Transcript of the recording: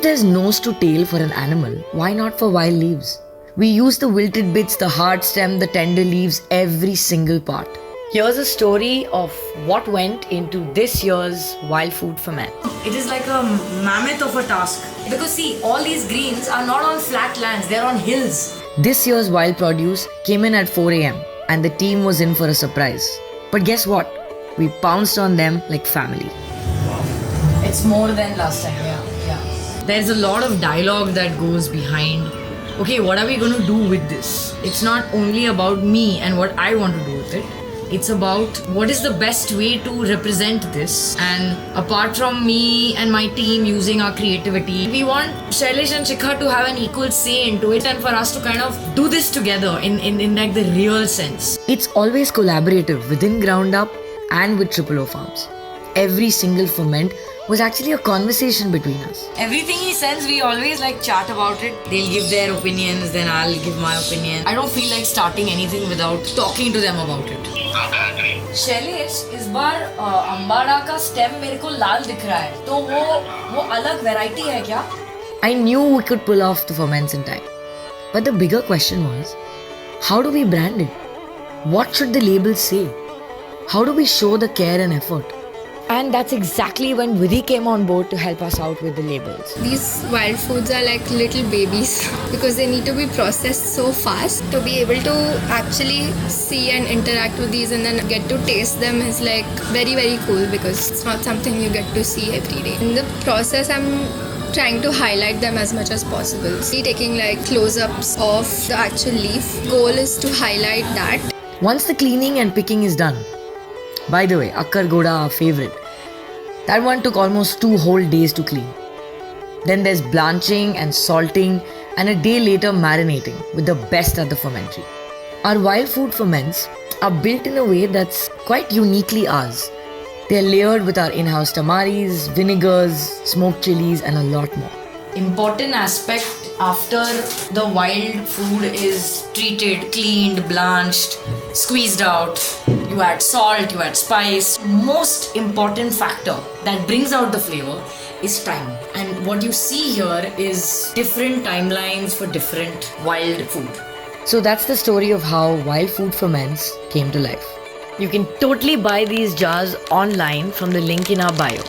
If there's nose to tail for an animal, why not for wild leaves? We use the wilted bits, the hard stem, the tender leaves, every single part. Here's a story of what went into this year's Wild Food for Men. It is like a mammoth of a task. Because see, all these greens are not on flat lands, they're on hills. This year's wild produce came in at 4 am and the team was in for a surprise. But guess what? We pounced on them like family. It's more than last time, yeah. There's a lot of dialogue that goes behind, okay, what are we going to do with this? It's not only about me and what I want to do with it. It's about what is the best way to represent this. And apart from me and my team using our creativity, we want Shailesh and Shikha to have an equal say into it and for us to kind of do this together in like the real sense. It's always collaborative within Ground Up and with Triple O Farms. Every single ferment was actually a conversation between us. Everything he sends, we always like chat about it. They'll give their opinions, then I'll give my opinion. I don't feel like starting anything without talking to them about it. Shailesh इस बार अंबाड़ा का stem मेरे को लाल दिख रहा है तो वो अलग वैरायटी है क्या? I knew we could pull off the ferments in time. But the bigger question was, how do we brand it? What should the label say? How do we show the care and effort? And that's exactly when Vidhi came on board to help us out with the labels. These wild foods are like little babies because they need to be processed so fast. To be able to actually see and interact with these and then get to taste them is like very, very cool because it's not something you get to see every day. In the process, I'm trying to highlight them as much as possible. See, taking like close-ups of the actual leaf. Goal is to highlight that. Once the cleaning and picking is done, by the way, Akkar Goda, our favorite, that one took almost 2 whole days to clean. Then there's blanching and salting and a day later marinating with the best at the fermentary. Our wild food ferments are built in a way that's quite uniquely ours. They're layered with our in-house tamaris, vinegars, smoked chilies and a lot more. Important aspect after the wild food is treated, cleaned, blanched, squeezed out. You add salt, you add spice. Most important factor that brings out the flavor is time. And what you see here is different timelines for different wild food. So that's the story of how Wild Food Ferments came to life. You can totally buy these jars online from the link in our bio.